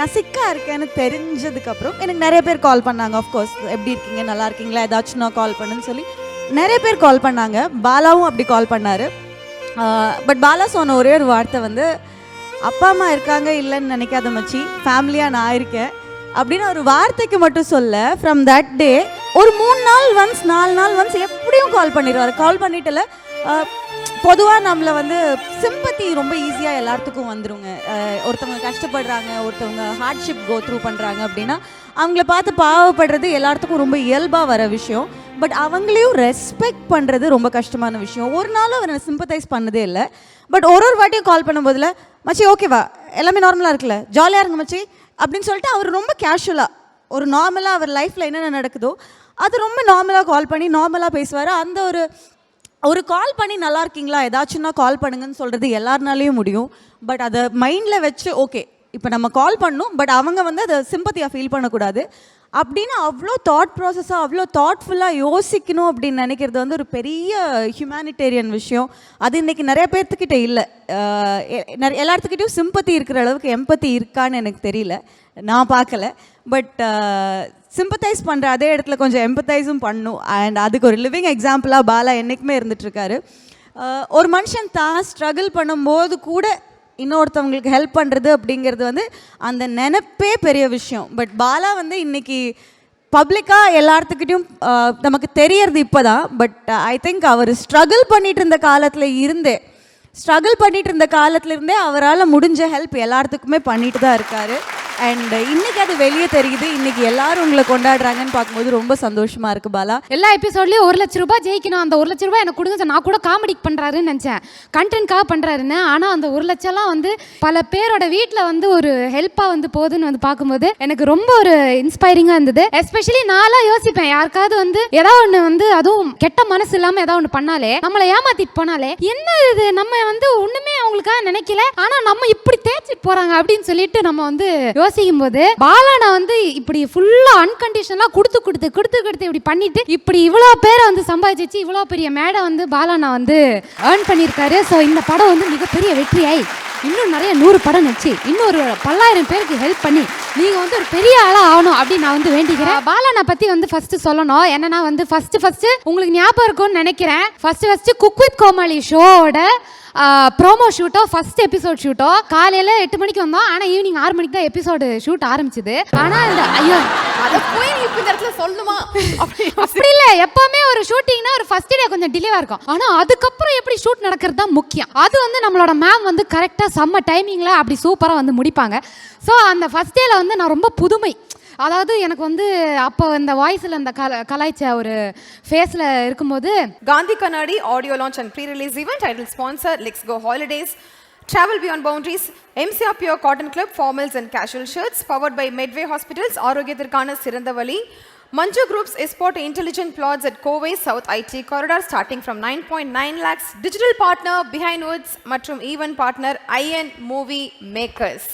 நான் சிக்காக இருக்கேன்னு தெரிஞ்சதுக்கப்புறம் எனக்கு நிறைய பேர் கால் பண்ணாங்க. ஆஃப்கோர்ஸ் எப்படி இருக்கீங்க, நல்லா இருக்கீங்களா, ஏதாச்சும் நான் கால் பண்ணுன்னு சொல்லி நிறைய பேர் கால் பண்ணாங்க. பாலாவும் அப்படி கால் பண்ணார். பட் பாலா சொன்ன ஒரே ஒரு வார்த்தை வந்து, அப்பா அம்மா இருக்காங்க இல்லைன்னு நினைக்காத மச்சி, ஃபேமிலியாக நான் இருக்கேன் அப்படின்னு ஒரு வார்த்தைக்கு மட்டும் சொல்ல, ஃப்ரம் தட் டே ஒரு 3 நாள் ஒன்ஸ் 4 நாள் ஒன்ஸ் எப்படியும் கால் பண்ணிடுவார். கால் பண்ணிட்டுல பொதுவாக நம்மளை வந்து சிம்பத்தி ரொம்ப ஈஸியாக எல்லாத்துக்கும் வந்துடுங்க. ஒருத்தவங்க கஷ்டப்படுறாங்க, ஒருத்தவங்க ஹார்ட்ஷிப் கோ த்ரூ பண்ணுறாங்க அப்படின்னா அவங்கள பார்த்து பாவப்படுறது எல்லாத்துக்கும் ரொம்ப இயல்பாக வர விஷயம். பட் அவங்களையும் ரெஸ்பெக்ட் பண்ணுறது ரொம்ப கஷ்டமான விஷயம். ஒரு நாளும் அவர் சிம்பத்தைஸ் பண்ணதே இல்லை. பட் ஒரு வாட்டியும் கால் பண்ணும்போதில், மச்சி ஓகேவா, எல்லாமே நார்மலாக இருக்குல்ல, ஜாலியாக இருங்க மச்சி அப்படின்னு சொல்லிட்டு அவர் ரொம்ப கேஷுவலாக ஒரு நார்மலாக அவர் லைஃப்பில் என்னென்ன நடக்குதோ அது ரொம்ப நார்மலாக கால் பண்ணி நார்மலாக பேசுவார். அந்த ஒரு கால் பண்ணி நல்லா இருக்கீங்களா, ஏதாச்சும்னா கால் பண்ணுங்கன்னு சொல்கிறது எல்லாருனாலையும் முடியும். பட் அதை மைண்டில் வச்சு ஓகே இப்போ நம்ம கால் பண்ணணும், பட் அவங்க வந்து அதை சிம்பத்தியாக ஃபீல் பண்ணக்கூடாது அப்படின்னு அவ்வளோ தாட் ப்ராசஸாக அவ்வளோ தாட்ஃபுல்லாக யோசிக்கணும் அப்படின்னு நினைக்கிறது வந்து ஒரு பெரிய ஹியூமனிடேரியன் விஷயம். அது இன்றைக்கி நிறைய பேர்த்துக்கிட்ட இல்லை. எல்லாத்துக்கிட்டையும் சிம்பத்தி இருக்கிற அளவுக்கு எம்பத்தி இருக்கான்னு எனக்கு தெரியல, நான் பார்க்கல. பட் சிம்பத்தைஸ் பண்ணுற அதே இடத்துல கொஞ்சம் எம்பத்தைஸும் பண்ணும். அண்ட் அதுக்கு ஒரு லிவிங் எக்ஸாம்பிளாக பாலா என்றைக்குமே இருந்துகிட்ருக்காரு. ஒரு மனுஷன் தான் ஸ்ட்ரகிள் பண்ணும்போது கூட இன்னொருத்தவங்களுக்கு ஹெல்ப் பண்ணுறது அப்படிங்கிறது வந்து அந்த நினைப்பே பெரிய விஷயம். பட் பாலா வந்து இன்றைக்கி பப்ளிக்காக எல்லாத்துக்கிட்டையும் நமக்கு தெரியறது இப்போ தான். பட் ஐ திங்க் அவர் ஸ்ட்ரகிள் பண்ணிகிட்டு இருந்த காலத்துலேருந்தே அவரால் முடிஞ்ச ஹெல்ப் எல்லாத்துக்குமே பண்ணிட்டு தான் இருக்கார். அண்ட் இன்னைக்கு அது வெளியே தெரியுது. இன்னைக்கு எல்லாரும் உங்களை கொண்டாடுறாங்கன்னு பார்க்கும்போது ரொம்ப சந்தோஷமா இருக்கு. பாலா எல்லா எபிசோட்லயும் 1 லட்ச ரூபாய் ஜெயிக்கணும், அந்த 1 லட்ச ரூபாய் எனக்கு கொடுங்க. நான் கூட காமெடிக்கு பண்றாருன்னு நினைச்சேன், கண்டென்ட்காக பண்றாருன்னு. ஆனா அந்த 1 லட்சம்லாம் வந்து பல பேரோட வீட்டில் வந்து ஒரு ஹெல்ப்பா வந்து போகுதுன்னு வந்து பார்க்கும்போது எனக்கு ரொம்ப ஒரு இன்ஸ்பைரிங்கா இருந்தது. எஸ்பெஷலி நான்லாம் யோசிப்பேன், யாருக்காவது வந்து ஏதாவது ஒன்று வந்து அதுவும் கெட்ட மனசு இல்லாம ஏதாவது ஒன்று பண்ணாலே, நம்மளை ஏமாத்திட்டு போனாலே, என்ன இது நம்ம வந்து ஒண்ணுமே அவங்களுக்காக நினைக்கல, ஆனா நம்ம இப்படி தேய்ச்சிட்டு போறாங்க அப்படின்னு சொல்லிட்டு நம்ம வந்து யோசிக்கும் போது, பாலானா வந்து இப்படி ஃபுல்லா அன்கண்டிஷனலா கொடுத்து இப்படி பண்ணிட்டு இப்படி இவ்வளோ பேரை வந்து சம்பாதிச்சு இவ்வளோ பெரிய மேடை வந்து பாலானா வந்து ஏர்ன் பண்ணியிருக்காரு. ஸோ இந்த படம் வந்து மிகப்பெரிய வெற்றியாய் இன்னும் நிறைய 100 படம் வச்சு இன்னொரு 10,000 பேருக்கு ஹெல்ப் பண்ணி நீங்க வந்து ஒரு பெரிய ஆளா ஆகணும் அப்படின்னு நான் வந்து வேண்டிக்கிறேன். பாலானா பத்தி வந்து ஃபர்ஸ்ட் சொல்லணும். என்னன்னா வந்து ஃபர்ஸ்ட் உங்களுக்கு ஞாபகம் இருக்கும்னு நினைக்கிறேன், ஃபர்ஸ்ட் குக் வித் கோமாளி ஷோட ப்ரோமோ ஷூட்டோ ஃபர்ஸ்ட் எபிசோட் ஷூட்டோ காலையில் 8 மணிக்கு வந்தோம். ஆனால் ஈவினிங் 6 மணிக்கு தான் எபிசோடு ஷூட் ஆரம்பிச்சுது. ஆனால் இந்த ஐயோ அதை போய் இப்போ இந்த இடத்துல சொல்லணுமா அப்படி இல்லை, எப்போவுமே ஒரு ஷூட்டிங்னா ஒரு ஃபர்ஸ்ட் டே கொஞ்சம் டிலேவாக இருக்கும். ஆனால் அதுக்கப்புறம் எப்படி ஷூட் நடக்கிறது தான் முக்கியம். அது வந்து நம்மளோட மேம் வந்து கரெக்டாக செம்ம டைமிங்கில் அப்படி சூப்பராக வந்து முடிப்பாங்க. ஸோ அந்த ஃபர்ஸ்ட் டேல வந்து நான் ரொம்ப புதுமை, அதாவது எனக்கு வந்து அப்போ இந்த வாய்ஸில் அந்த கலாய்ச்ச ஒரு ஃபேஸில் இருக்கும்போது Gandhi Kannadi audio launch and pre release event title sponsor let's go holidays, travel beyond boundaries, MCR Pure Cotton Club formals and casual shirts, powered by Medway Hospitals, ஆரோக்கியத்திற்கான சிறந்த வழி, Manju Group's Esport Intelligent Plots at Kovai South IT Corridor starting from 9.9 lakhs, digital partner Behind Woods மற்றும் event partner IN Movie Makers.